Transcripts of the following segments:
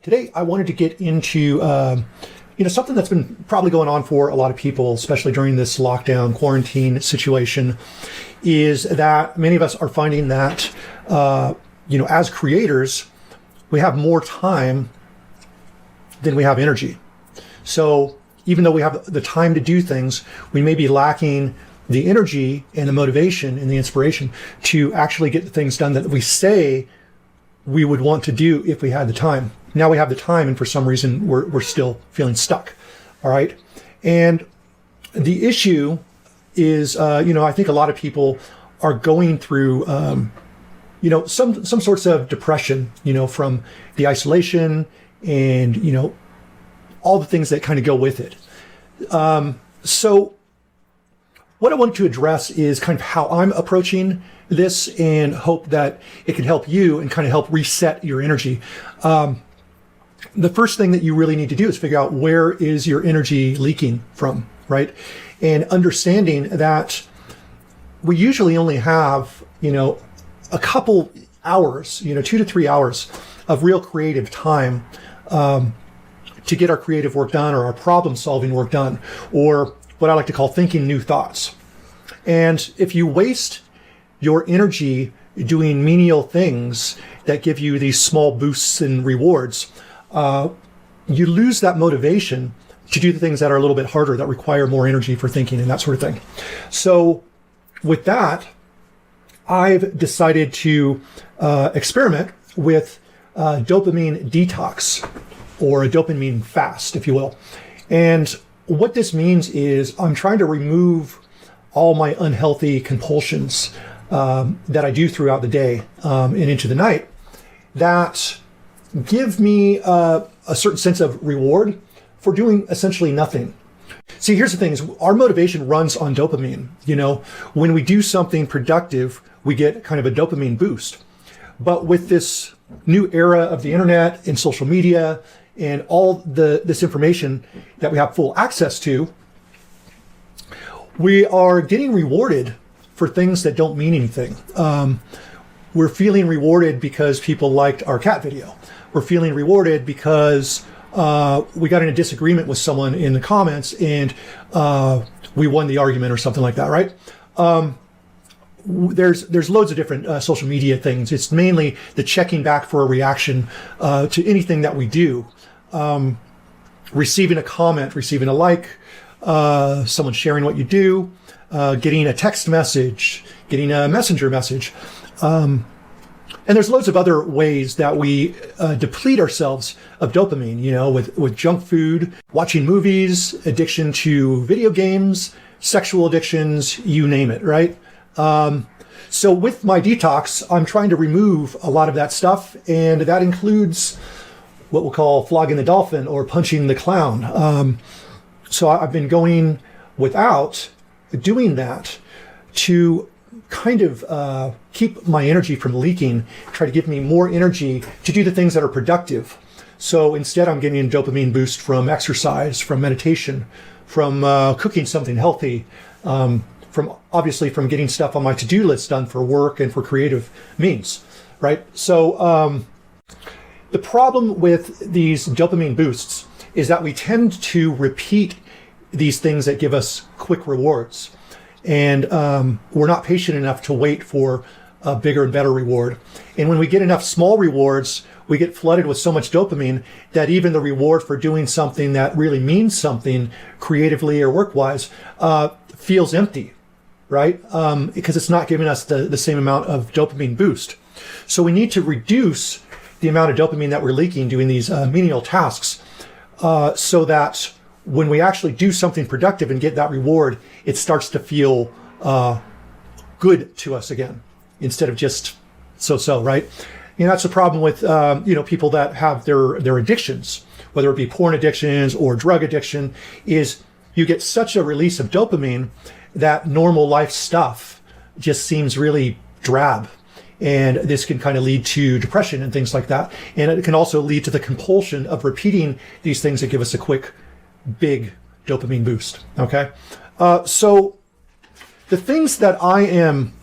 Today, I wanted to get into something that's been probably going on for a lot of people, especially during this lockdown quarantine situation, is that many of us are finding that as creators, we have more time than we have energy. So even though we have the time to do things, we may be lacking the energy and the motivation and the inspiration to actually get the things done that we say we would want to do if we had the time. Now we have the time, and for some reason we're still feeling stuck. All right. And the issue is, I think a lot of people are going through, some sorts of depression, from the isolation and, all the things that kind of go with it. So what I want to address is kind of how I'm approaching this and hope that it can help you and kind of help reset your energy. The first thing that you really need to do is figure out where is your energy leaking from, right? And understanding that we usually only have, a couple hours, 2 to 3 hours of real creative time to get our creative work done or our problem solving work done, or what I like to call thinking new thoughts. And if you waste your energy doing menial things that give you these small boosts and rewards, you lose that motivation to do the things that are a little bit harder, that require more energy for thinking and that sort of thing. So with that, I've decided to experiment with dopamine detox, or a dopamine fast, if you will. And what this means is I'm trying to remove all my unhealthy compulsions that I do throughout the day and into the night that give me a certain sense of reward for doing essentially nothing. See, here's the thing, is our motivation runs on dopamine. When we do something productive, we get kind of a dopamine boost. But with this new era of the internet and social media and all this information that we have full access to, we are getting rewarded for things that don't mean anything. We're feeling rewarded because people liked our cat video. We're feeling rewarded because we got in a disagreement with someone in the comments and we won the argument or something like that, right? There's loads of different social media things. It's mainly the checking back for a reaction to anything that we do. Receiving a comment, receiving a like, someone sharing what you do, getting a text message, getting a messenger message. And there's loads of other ways that we deplete ourselves of dopamine, with junk food, watching movies, addiction to video games, sexual addictions, you name it, right? So with my detox, I'm trying to remove a lot of that stuff, and that includes what we'll call flogging the dolphin or punching the clown. So I've been going without doing that to kind of keep my energy from leaking, try to give me more energy to do the things that are productive. So instead, I'm getting a dopamine boost from exercise, from meditation, from cooking something healthy, from getting stuff on my to-do list done for work and for creative means, right? So the problem with these dopamine boosts is that we tend to repeat these things that give us quick rewards. And we're not patient enough to wait for a bigger and better reward. And when we get enough small rewards, we get flooded with so much dopamine that even the reward for doing something that really means something creatively or work-wise feels empty, right? Because it's not giving us the same amount of dopamine boost. So we need to reduce the amount of dopamine that we're leaking doing these menial tasks so that when we actually do something productive and get that reward, it starts to feel good to us again, instead of just so, right? That's the problem with, people that have their addictions, whether it be porn addictions or drug addiction, is you get such a release of dopamine that normal life stuff just seems really drab. And this can kind of lead to depression and things like that. And it can also lead to the compulsion of repeating these things that give us a quick, big dopamine boost. Okay. So the things that I am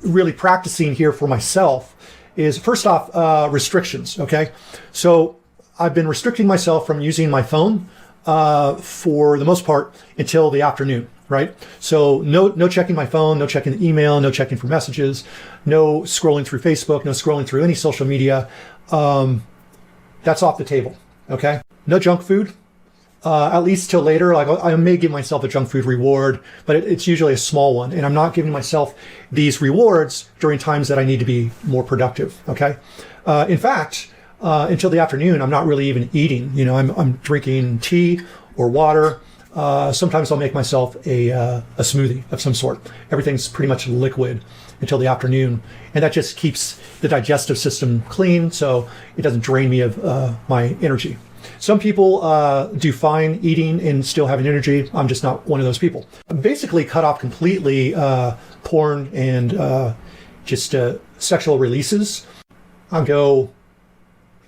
really practicing here for myself is, first off, restrictions. Okay. So I've been restricting myself from using my phone for the most part until the afternoon, right? So no checking my phone, no checking the email, no checking for messages, no scrolling through Facebook, no scrolling through any social media. That's off the table, okay? No junk food, at least till later. Like I may give myself a junk food reward, but it's usually a small one. And I'm not giving myself these rewards during times that I need to be more productive, okay? In fact, until the afternoon, I'm not really even eating. You know, I'm drinking tea or water. Sometimes I'll make myself a smoothie of some sort. Everything's pretty much liquid until the afternoon. And that just keeps the digestive system clean, so it doesn't drain me of my energy. Some people do fine eating and still having energy. I'm just not one of those people. I'm basically cut off completely porn and just sexual releases. I'll go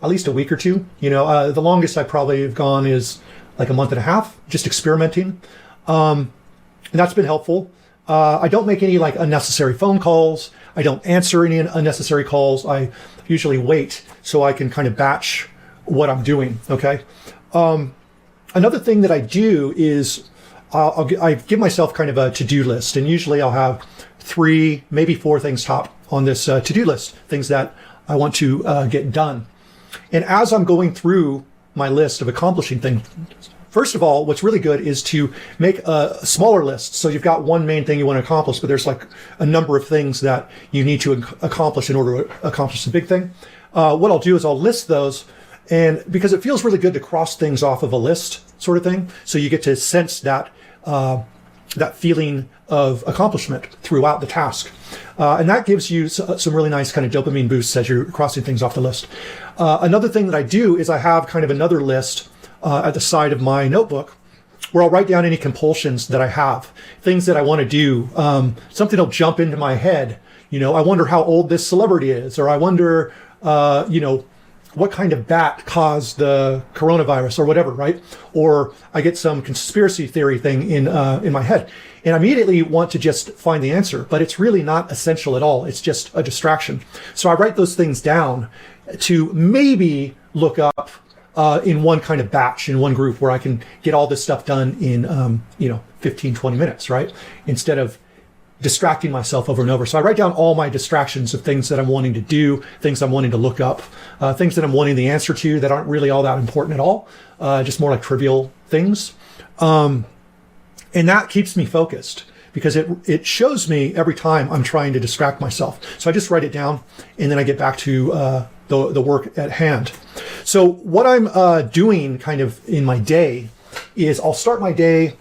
at least a week or two. You know, the longest I probably have gone is like a month and a half, just experimenting. And that's been helpful. I don't make any like unnecessary phone calls. I don't answer any unnecessary calls. I usually wait so I can kind of batch what I'm doing, okay? Another thing that I do is I give myself kind of a to-do list, and usually I'll have 3, maybe 4 things top on this to-do list, things that I want to get done. And as I'm going through my list of accomplishing things, first of all, what's really good is to make a smaller list. So you've got one main thing you want to accomplish, but there's like a number of things that you need to accomplish in order to accomplish the big thing. What I'll do is I'll list those, and because it feels really good to cross things off of a list sort of thing. So you get to sense that that feeling of accomplishment throughout the task. And that gives you some really nice kind of dopamine boosts as you're crossing things off the list. Another thing that I do is I have kind of another list at the side of my notebook where I'll write down any compulsions that I have, things that I want to do. Something will jump into my head. You know, I wonder how old this celebrity is, or I wonder, you know, what kind of bat caused the coronavirus or whatever, right? Or I get some conspiracy theory thing in my head, and I immediately want to just find the answer, but it's really not essential at all. It's just a distraction. So I write those things down to maybe look up in one kind of batch, in one group, where I can get all this stuff done in, 15, 20 minutes, right? Instead of distracting myself over and over. So I write down all my distractions of things that I'm wanting to do, things I'm wanting to look up, things that I'm wanting the answer to that aren't really all that important at all, just more like trivial things. And that keeps me focused because it shows me every time I'm trying to distract myself. So I just write it down, and then I get back to the work at hand. So what I'm doing kind of in my day is I'll start my day.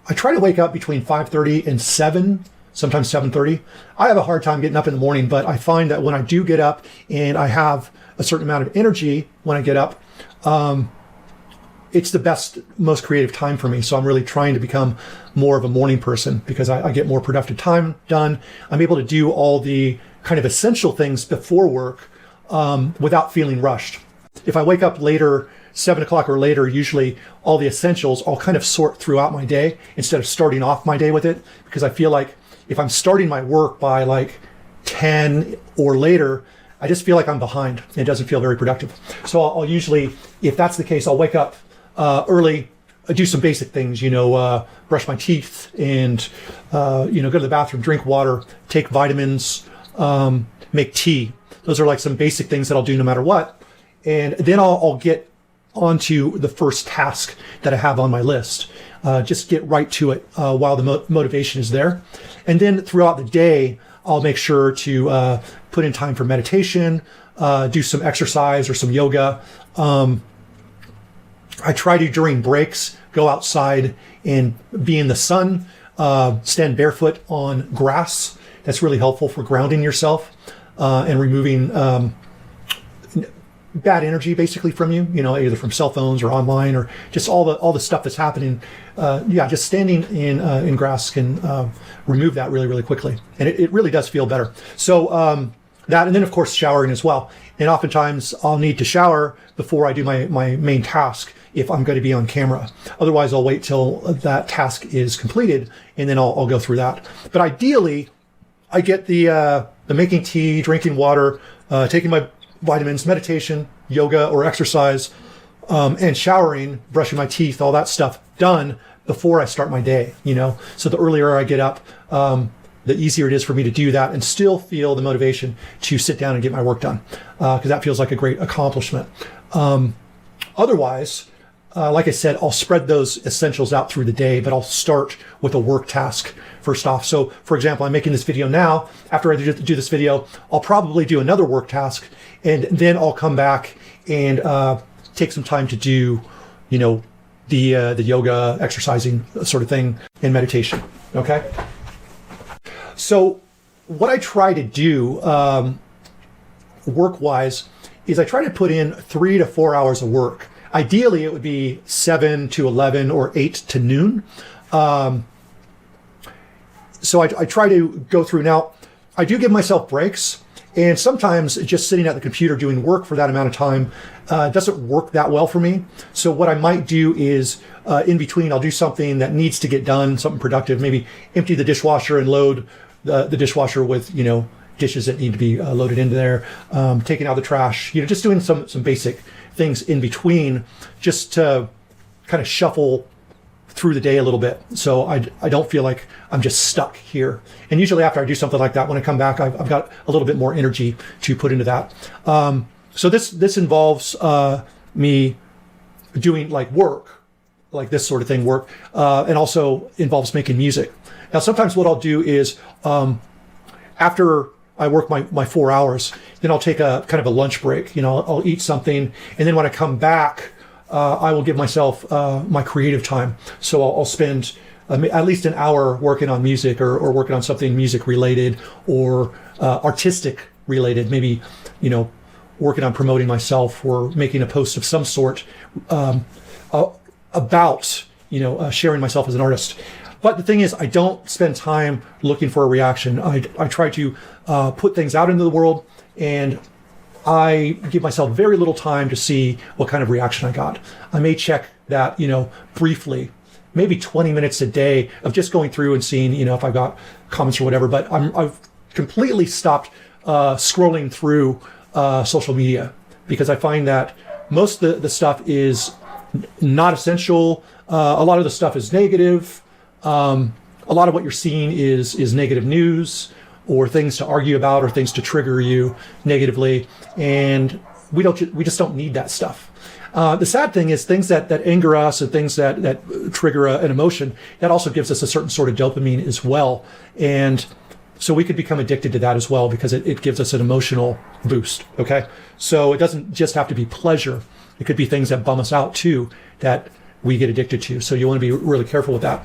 I try to wake up between 5:30 and 7, sometimes 7:30. I have a hard time getting up in the morning, but I find that when I do get up and I have a certain amount of energy when I get up, it's the best, most creative time for me. So I'm really trying to become more of a morning person because I get more productive time done. I'm able to do all the kind of essential things before work without feeling rushed. If I wake up later, 7 o'clock or later, usually all the essentials I'll kind of sort throughout my day instead of starting off my day with it, because I feel like if I'm starting my work by like 10 or later, I just feel like I'm behind. It doesn't feel very productive. So I'll usually, if that's the case, I'll wake up early, do some basic things, brush my teeth and, go to the bathroom, drink water, take vitamins, make tea. Those are like some basic things that I'll do no matter what. And then I'll get onto the first task that I have on my list. Just get right to it while the motivation is there. And then throughout the day, I'll make sure to put in time for meditation, do some exercise or some yoga. I try to, during breaks, go outside and be in the sun, stand barefoot on grass. That's really helpful for grounding yourself and removing bad energy basically from you, either from cell phones or online or just all the stuff that's happening. Just standing in grass can remove that really, really quickly. And it really does feel better. So that, and then of course showering as well. And oftentimes I'll need to shower before I do my main task if I'm going to be on camera. Otherwise I'll wait till that task is completed and then I'll go through that. But ideally I get the making tea, drinking water, taking my vitamins, meditation, yoga or exercise, and showering, brushing my teeth, all that stuff done before I start my day, So the earlier I get up, the easier it is for me to do that and still feel the motivation to sit down and get my work done, because that feels like a great accomplishment. Otherwise, like I said, I'll spread those essentials out through the day, but I'll start with a work task first off. So for example, I'm making this video now. After I do this video, I'll probably do another work task, and then I'll come back and take some time to do, the yoga, exercising sort of thing, and meditation. Okay. So what I try to do work-wise is I try to put in 3 to 4 hours of work. Ideally, it would be 7 to 11 or 8 to noon. So I try to go through. Now, I do give myself breaks, and sometimes just sitting at the computer doing work for that amount of time doesn't work that well for me. So what I might do is in between, I'll do something that needs to get done, something productive, maybe empty the dishwasher and load the dishwasher with, dishes that need to be loaded into there, taking out the trash, just doing some basic things in between, just to kind of shuffle through the day a little bit, so I don't feel like I'm just stuck here. And usually after I do something like that, when I come back, I've got a little bit more energy to put into that. So this involves me doing like work, like this sort of thing, work, and also involves making music. Now, sometimes what I'll do is after I work my 4 hours, then I'll take a kind of a lunch break. I'll eat something, and then when I come back, I will give myself my creative time. So I'll spend at least an hour working on music or working on something music related or artistic related. Maybe, working on promoting myself or making a post of some sort about, sharing myself as an artist. But the thing is, I don't spend time looking for a reaction. I try to put things out into the world, and I give myself very little time to see what kind of reaction I got. I may check that, briefly, maybe 20 minutes a day of just going through and seeing, if I've got comments or whatever. But I've completely stopped scrolling through social media, because I find that most of the stuff is not essential. A lot of the stuff is negative. A lot of what you're seeing is negative news, or things to argue about, or things to trigger you negatively, and we just don't need that stuff. The sad thing is things that anger us and things that trigger an emotion, that also gives us a certain sort of dopamine as well, and so we could become addicted to that as well, because it gives us an emotional boost. Okay, so it doesn't just have to be pleasure; it could be things that bum us out too that we get addicted to. So you want to be really careful with that.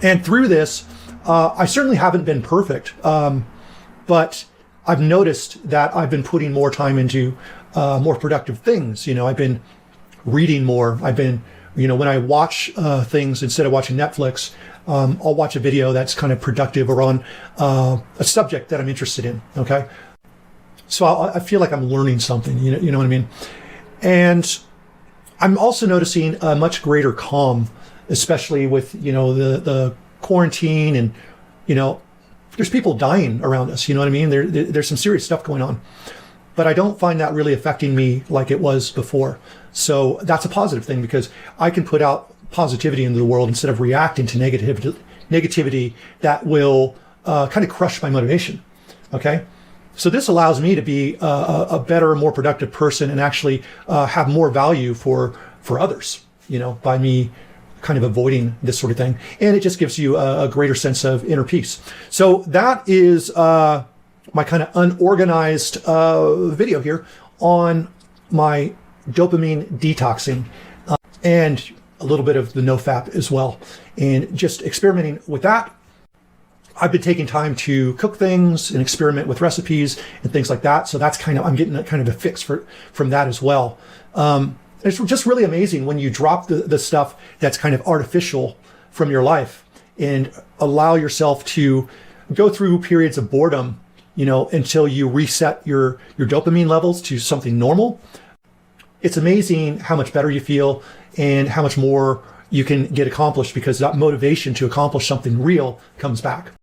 And through this, I certainly haven't been perfect, but I've noticed that I've been putting more time into more productive things. I've been reading more. I've been, when I watch things, instead of watching Netflix, I'll watch a video that's kind of productive or on a subject that I'm interested in. Okay, so I feel like I'm learning something. You know what I mean? And I'm also noticing a much greater calm, especially with the quarantine, and there's people dying around us. You know what I mean? There's some serious stuff going on, but I don't find that really affecting me like it was before. So that's a positive thing, because I can put out positivity into the world instead of reacting to negativity that will kind of crush my motivation. Okay, so this allows me to be a better, more productive person, and actually have more value for others. By me kind of avoiding this sort of thing, and it just gives you a greater sense of inner peace. So that is my kind of unorganized video here on my dopamine detoxing, and a little bit of the NoFap as well, and just experimenting with that. I've been taking time to cook things and experiment with recipes and things like that. So that's I'm getting kind of a fix from that as well. It's just really amazing when you drop the stuff that's kind of artificial from your life and allow yourself to go through periods of boredom, until you reset your dopamine levels to something normal. It's amazing how much better you feel and how much more you can get accomplished, because that motivation to accomplish something real comes back.